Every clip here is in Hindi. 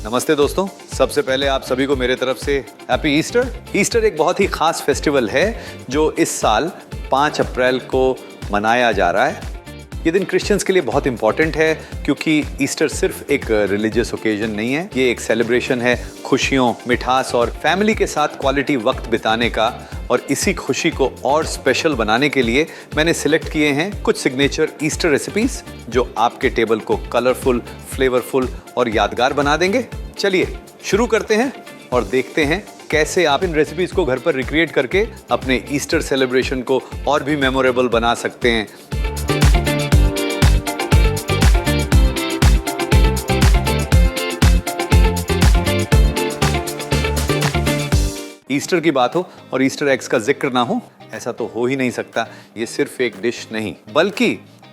नमस्ते दोस्तों, सबसे पहले आप सभी को मेरे तरफ से हैप्पी ईस्टर। ईस्टर एक बहुत ही खास फेस्टिवल है जो इस साल 5 अप्रैल को मनाया जा रहा है। ये दिन क्रिश्चियंस के लिए बहुत इंपॉर्टेंट है क्योंकि ईस्टर सिर्फ एक रिलीजियस ओकेजन नहीं है, ये एक सेलिब्रेशन है खुशियों, मिठास और फैमिली के साथ क्वालिटी वक्त बिताने का। और इसी खुशी को और स्पेशल बनाने के लिए मैंने सिलेक्ट किए हैं कुछ सिग्नेचर ईस्टर रेसिपीज जो आपके टेबल को कलरफुल, फ्लेवरफुल और यादगार बना देंगे। चलिए शुरू करते हैं और देखते हैं कैसे आप इन रेसिपीज को घर पर रिक्रिएट करके अपने ईस्टर सेलिब्रेशन को और भी मेमोरेबल बना सकते हैं। ईस्टर की बात हो और ईस्टर एग्स का जिक्र ना हो, ऐसा तो हो ही नहीं सकता। ये सिर्फ एक डिश नहीं बल्कि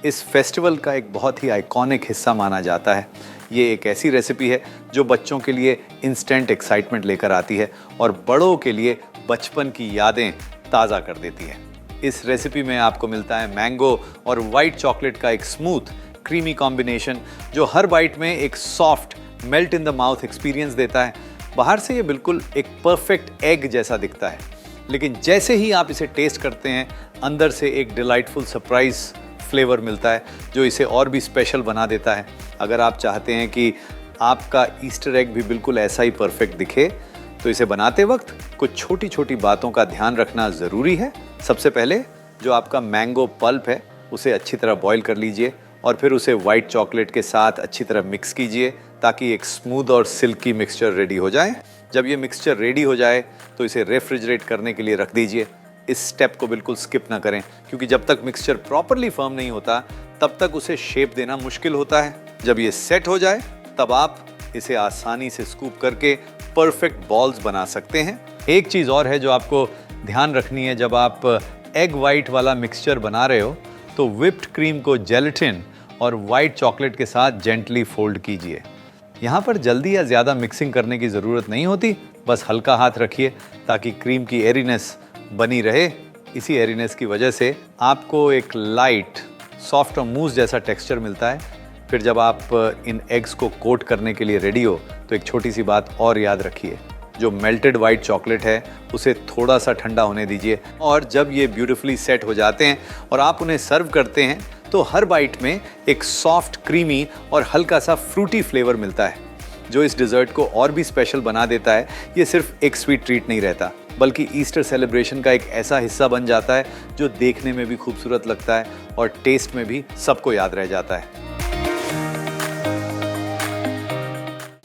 इस फेस्टिवल का एक बहुत ही आइकॉनिक हिस्सा माना जाता है। ये एक ऐसी रेसिपी है जो बच्चों के लिए इंस्टेंट एक्साइटमेंट लेकर आती है और बड़ों के लिए बचपन की यादें ताज़ा कर देती है। इस रेसिपी में आपको मिलता है मैंगो और वाइट चॉकलेट का एक स्मूथ क्रीमी कॉम्बिनेशन जो हर बाइट में एक soft melt in the mouth experience देता है। बाहर से ये बिल्कुल एक परफेक्ट एग जैसा दिखता है, लेकिन जैसे ही आप इसे टेस्ट करते हैं अंदर से एक डिलाइटफुल सरप्राइज फ्लेवर मिलता है जो इसे और भी स्पेशल बना देता है। अगर आप चाहते हैं कि आपका ईस्टर एग भी बिल्कुल ऐसा ही परफेक्ट दिखे तो इसे बनाते वक्त कुछ छोटी छोटी बातों का ध्यान रखना ज़रूरी है। सबसे पहले जो आपका मैंगो पल्प है उसे अच्छी तरह बॉईल कर लीजिए और फिर उसे वाइट चॉकलेट के साथ अच्छी तरह मिक्स कीजिए ताकि एक स्मूथ और सिल्की मिक्सचर रेडी हो जाए। जब ये मिक्सचर रेडी हो जाए तो इसे रेफ्रिजरेट करने के लिए रख दीजिए। इस स्टेप को बिल्कुल स्किप ना करें क्योंकि जब तक मिक्सचर प्रॉपरली फर्म नहीं होता तब तक उसे शेप देना मुश्किल होता है। जब ये सेट हो जाए तब आप इसे आसानी से स्कूप करके परफेक्ट बॉल्स बना सकते हैं। एक चीज़ और है जो आपको ध्यान रखनी है, जब आप एग वाइट वाला मिक्सचर बना रहे हो तो व्हिप्ड क्रीम को जेलेटिन और वाइट चॉकलेट के साथ जेंटली फोल्ड कीजिए। यहाँ पर जल्दी या ज़्यादा मिक्सिंग करने की ज़रूरत नहीं होती, बस हल्का हाथ रखिए ताकि क्रीम की एरीनेस बनी रहे। इसी एरीनेस की वजह से आपको एक लाइट, सॉफ्ट और मूस जैसा टेक्सचर मिलता है। फिर जब आप इन एग्स को कोट करने के लिए रेडी हो तो एक छोटी सी बात और याद रखिए, जो मेल्टेड वाइट चॉकलेट है उसे थोड़ा सा ठंडा होने दीजिए और जब ये ब्यूटीफुली सेट हो जाते हैं और आप उन्हें सर्व करते हैं तो हर बाइट में एक सॉफ्ट, क्रीमी और हल्का सा फ्रूटी फ्लेवर मिलता है जो इस डिज़र्ट को और भी स्पेशल बना देता है। ये सिर्फ एक स्वीट ट्रीट नहीं रहता बल्कि ईस्टर सेलिब्रेशन का एक ऐसा हिस्सा बन जाता है जो देखने में भी खूबसूरत लगता है और टेस्ट में भी सबको याद रह जाता है।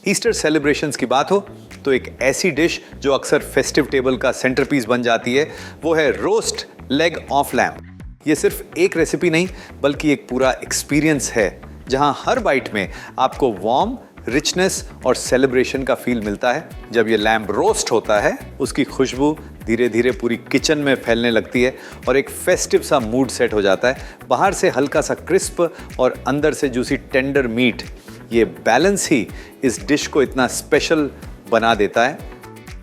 ईस्टर सेलिब्रेशंस की बात हो तो एक ऐसी डिश जो अक्सर फेस्टिव टेबल का सेंटरपीस बन जाती है वो है रोस्ट लेग ऑफ लैम्ब। ये सिर्फ एक रेसिपी नहीं बल्कि एक पूरा एक्सपीरियंस है जहां हर बाइट में आपको वार्म, रिचनेस और सेलिब्रेशन का फील मिलता है। जब ये लैम्ब रोस्ट होता है उसकी खुशबू धीरे धीरे पूरी किचन में फैलने लगती है और एक फेस्टिव सा मूड सेट हो जाता है। बाहर से हल्का सा क्रिस्प और अंदर से जूसी टेंडर मीट, ये बैलेंस ही इस डिश को इतना स्पेशल बना देता है।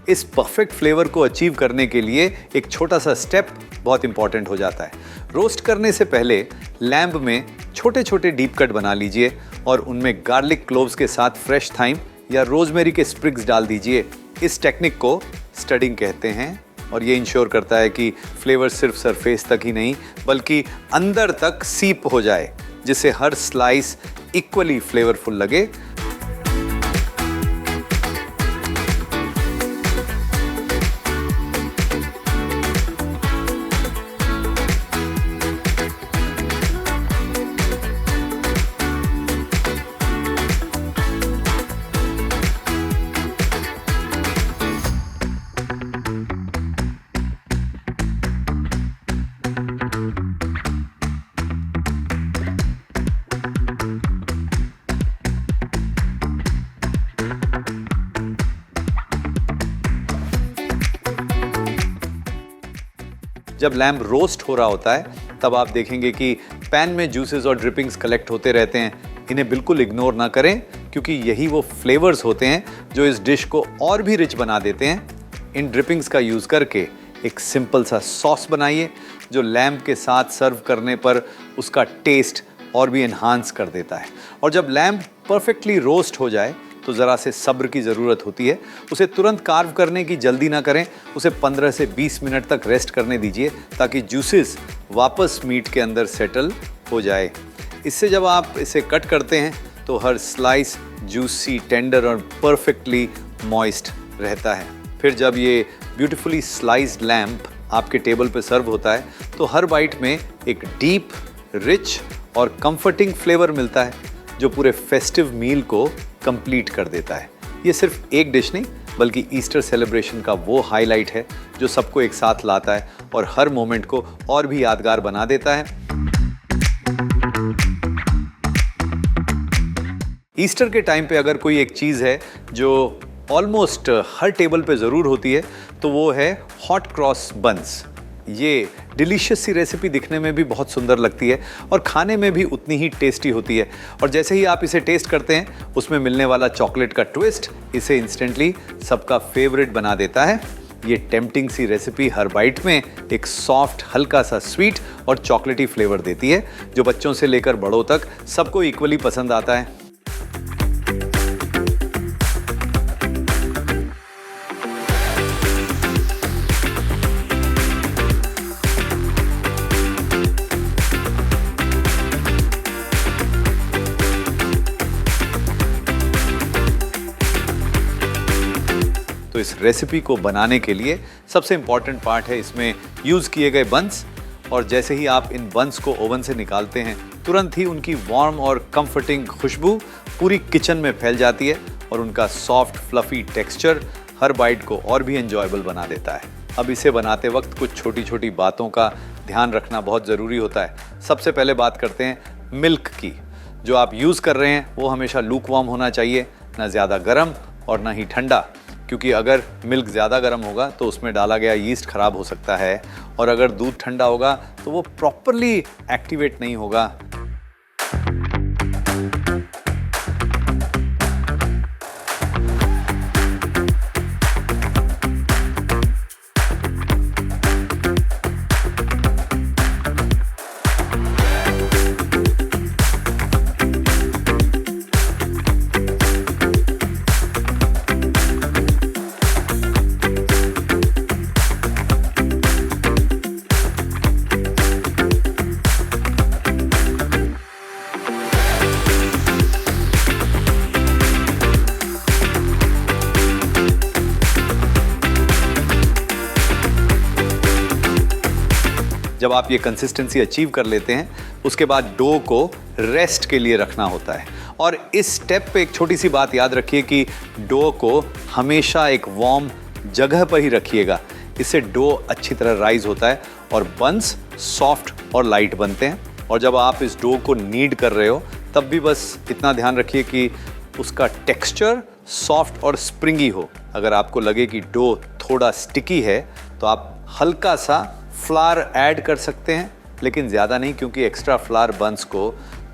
इस परफेक्ट फ्लेवर को अचीव करने के लिए एक छोटा सा स्टेप बहुत इंपॉर्टेंट हो जाता है। रोस्ट करने से पहले लैम्ब में छोटे छोटे डीप कट बना लीजिए और उनमें गार्लिक क्लोव्स के साथ फ्रेश थाइम या रोजमेरी के स्प्रिग्स डाल दीजिए। इस टेक्निक को स्टडिंग कहते हैं और ये इंश्योर करता है कि फ्लेवर सिर्फ सरफेस तक ही नहीं बल्कि अंदर तक सीप हो जाए, जिससे हर स्लाइस इक्वली फ्लेवरफुल लगे। जब लैम्ब रोस्ट हो रहा होता है तब आप देखेंगे कि पैन में जूसेस और ड्रिपिंग्स कलेक्ट होते रहते हैं। इन्हें बिल्कुल इग्नोर ना करें क्योंकि यही वो फ्लेवर्स होते हैं जो इस डिश को और भी रिच बना देते हैं। इन ड्रिपिंग्स का यूज़ करके एक सिंपल सा सॉस बनाइए जो लैम्ब के साथ सर्व करने पर उसका टेस्ट और भी एनहांस कर देता है। और जब लैम्ब परफेक्टली रोस्ट हो जाए तो ज़रा से सब्र की ज़रूरत होती है। उसे तुरंत कार्व करने की जल्दी ना करें, उसे 15 से 20 मिनट तक रेस्ट करने दीजिए ताकि जूसेस वापस मीट के अंदर सेटल हो जाए। इससे जब आप इसे कट करते हैं तो हर स्लाइस जूसी, टेंडर और परफेक्टली मॉइस्ट रहता है। फिर जब ये ब्यूटीफुली स्लाइस्ड लैम्प आपके टेबल पे सर्व होता है तो हर बाइट में एक डीप, रिच और कंफर्टिंग फ्लेवर मिलता है जो पूरे फेस्टिव मील को कंप्लीट कर देता है। ये सिर्फ एक डिश नहीं बल्कि ईस्टर सेलिब्रेशन का वो हाईलाइट है जो सबको एक साथ लाता है और हर मोमेंट को और भी यादगार बना देता है। ईस्टर के टाइम पे अगर कोई एक चीज़ है जो ऑलमोस्ट हर टेबल पे ज़रूर होती है तो वो है हॉट क्रॉस बन्स। ये डिलीशियस सी रेसिपी दिखने में भी बहुत सुंदर लगती है और खाने में भी उतनी ही टेस्टी होती है। और जैसे ही आप इसे टेस्ट करते हैं उसमें मिलने वाला चॉकलेट का ट्विस्ट इसे इंस्टेंटली सबका फेवरेट बना देता है। ये टेम्पटिंग सी रेसिपी हर बाइट में एक सॉफ्ट, हल्का सा स्वीट और चॉकलेटी फ्लेवर देती है जो बच्चों से लेकर बड़ों तक सबको इक्वली पसंद आता है। तो इस रेसिपी को बनाने के लिए सबसे इम्पॉर्टेंट पार्ट है इसमें यूज़ किए गए बन्स। और जैसे ही आप इन बन्स को ओवन से निकालते हैं तुरंत ही उनकी वार्म और कंफर्टिंग खुशबू पूरी किचन में फैल जाती है और उनका सॉफ्ट फ्लफी टेक्सचर हर बाइट को और भी एंजॉयबल बना देता है। अब इसे बनाते वक्त कुछ छोटी छोटी बातों का ध्यान रखना बहुत ज़रूरी होता है। सबसे पहले बात करते हैं मिल्क की। जो आप यूज़ कर रहे हैं वो हमेशा लूकवार्म होना चाहिए, ना ज़्यादा गर्म और ना ही ठंडा, क्योंकि अगर मिल्क ज़्यादा गर्म होगा तो उसमें डाला गया यीस्ट ख़राब हो सकता है और अगर दूध ठंडा होगा तो वो प्रॉपरली एक्टिवेट नहीं होगा। जब आप ये कंसिस्टेंसी अचीव कर लेते हैं उसके बाद डो को रेस्ट के लिए रखना होता है। और इस स्टेप पे एक छोटी सी बात याद रखिए कि डो को हमेशा एक वार्म जगह पर ही रखिएगा। इससे डो अच्छी तरह राइज होता है और बन्स सॉफ्ट और लाइट बनते हैं। और जब आप इस डो को नीड कर रहे हो तब भी बस इतना ध्यान रखिए कि उसका टेक्सचर सॉफ्ट और स्प्रिंगी हो। अगर आपको लगे कि डो थोड़ा स्टिकी है तो आप हल्का सा फ्लावर ऐड कर सकते हैं, लेकिन ज़्यादा नहीं, क्योंकि एक्स्ट्रा फ्लावर बन्स को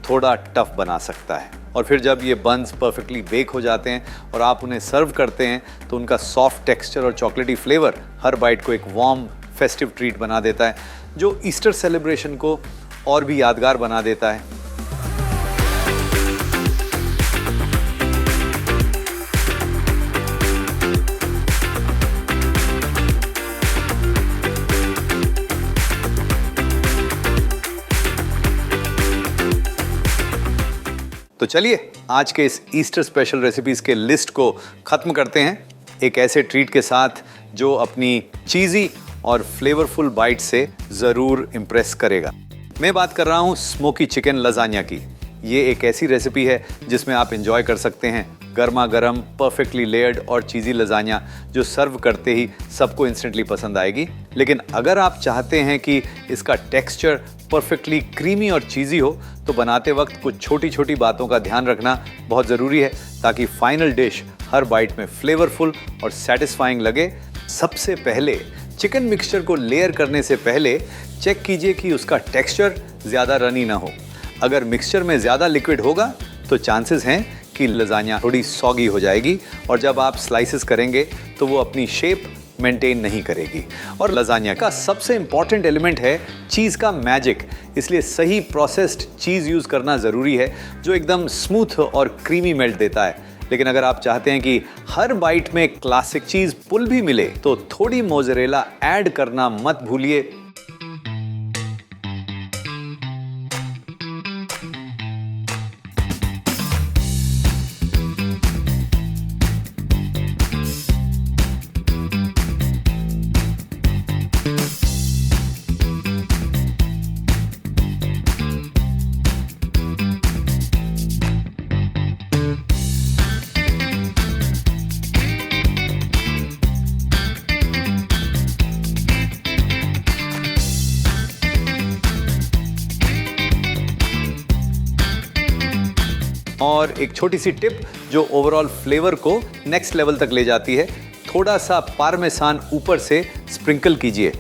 थोड़ा टफ बना सकता है। और फिर जब ये बन्स परफेक्टली बेक हो जाते हैं और आप उन्हें सर्व करते हैं तो उनका सॉफ्ट टेक्सचर और चॉकलेटी फ्लेवर हर बाइट को एक वार्म फेस्टिव ट्रीट बना देता है जो ईस्टर सेलिब्रेशन को और भी यादगार बना देता है। तो चलिए आज के इस ईस्टर स्पेशल रेसिपीज़ के लिस्ट को ख़त्म करते हैं एक ऐसे ट्रीट के साथ जो अपनी चीज़ी और फ्लेवरफुल बाइट से ज़रूर इम्प्रेस करेगा। मैं बात कर रहा हूँ स्मोकी चिकन लजानिया की। ये एक ऐसी रेसिपी है जिसमें आप एंजॉय कर सकते हैं गर्मा गर्म परफेक्टली लेयर्ड और चीज़ी लजानिया जो सर्व करते ही सबको इंस्टेंटली पसंद आएगी। लेकिन अगर आप चाहते हैं कि इसका टेक्सचर परफेक्टली क्रीमी और चीज़ी हो तो बनाते वक्त कुछ छोटी छोटी बातों का ध्यान रखना बहुत ज़रूरी है ताकि फाइनल डिश हर बाइट में फ्लेवरफुल और सेटिस्फाइंग लगे। सबसे पहले चिकन मिक्सचर को लेयर करने से पहले चेक कीजिए कि उसका टेक्सचर ज़्यादा रनी ना हो। अगर मिक्सचर में ज़्यादा लिक्विड होगा तो चांसेस हैं कि लजानिया थोड़ी सॉगी हो जाएगी और जब आप स्लाइसेस करेंगे तो वो अपनी शेप मेंटेन नहीं करेगी। और लजानिया का सबसे इम्पॉर्टेंट एलिमेंट है चीज़ का मैजिक, इसलिए सही प्रोसेस्ड चीज़ यूज़ करना ज़रूरी है जो एकदम स्मूथ और क्रीमी मेल्ट देता है। लेकिन अगर आप चाहते हैं कि हर बाइट में क्लासिक चीज पुल भी मिले तो थोड़ी मोज़रेला ऐड करना मत भूलिए। और एक छोटी सी टिप जो ओवरऑल फ्लेवर को नेक्स्ट लेवल तक ले जाती है, थोड़ा सा पार्मेसान ऊपर से स्प्रिंकल कीजिए।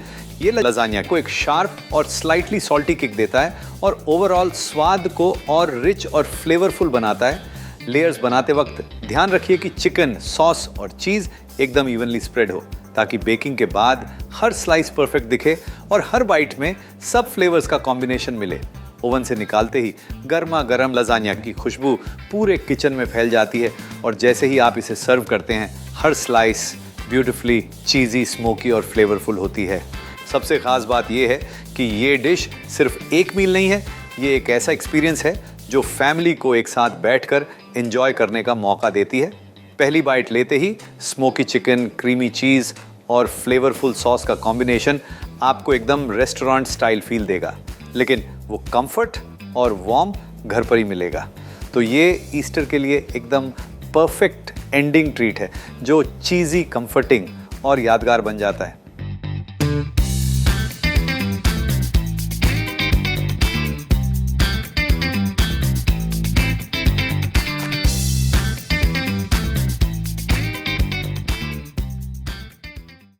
ये लजानिया को एक शार्प और स्लाइटली सॉल्टी किक देता है और ओवरऑल स्वाद को और रिच और फ्लेवरफुल बनाता है। लेयर्स बनाते वक्त ध्यान रखिए कि चिकन, सॉस और चीज़ एकदम इवनली स्प्रेड हो ताकि बेकिंग के बाद हर स्लाइस परफेक्ट दिखे और हर बाइट में सब फ्लेवर्स का कॉम्बिनेशन मिले। ओवन से निकालते ही गर्मा गर्म लजानिया की खुशबू पूरे किचन में फैल जाती है और जैसे ही आप इसे सर्व करते हैं हर स्लाइस ब्यूटीफुली चीज़ी, स्मोकी और फ्लेवरफुल होती है। सबसे ख़ास बात यह है कि ये डिश सिर्फ एक मील नहीं है, ये एक ऐसा एक्सपीरियंस है जो फैमिली को एक साथ बैठकर एंजॉय करने का मौका देती है। पहली बाइट लेते ही स्मोकी चिकन, क्रीमी चीज़ और फ्लेवरफुल सॉस का कॉम्बिनेशन आपको एकदम रेस्टोरेंट स्टाइल फील देगा, लेकिन वो कंफर्ट और वार्म घर पर ही मिलेगा। तो ये ईस्टर के लिए एकदम परफेक्ट एंडिंग ट्रीट है जो चीज़ी, कंफर्टिंग और यादगार बन जाता है।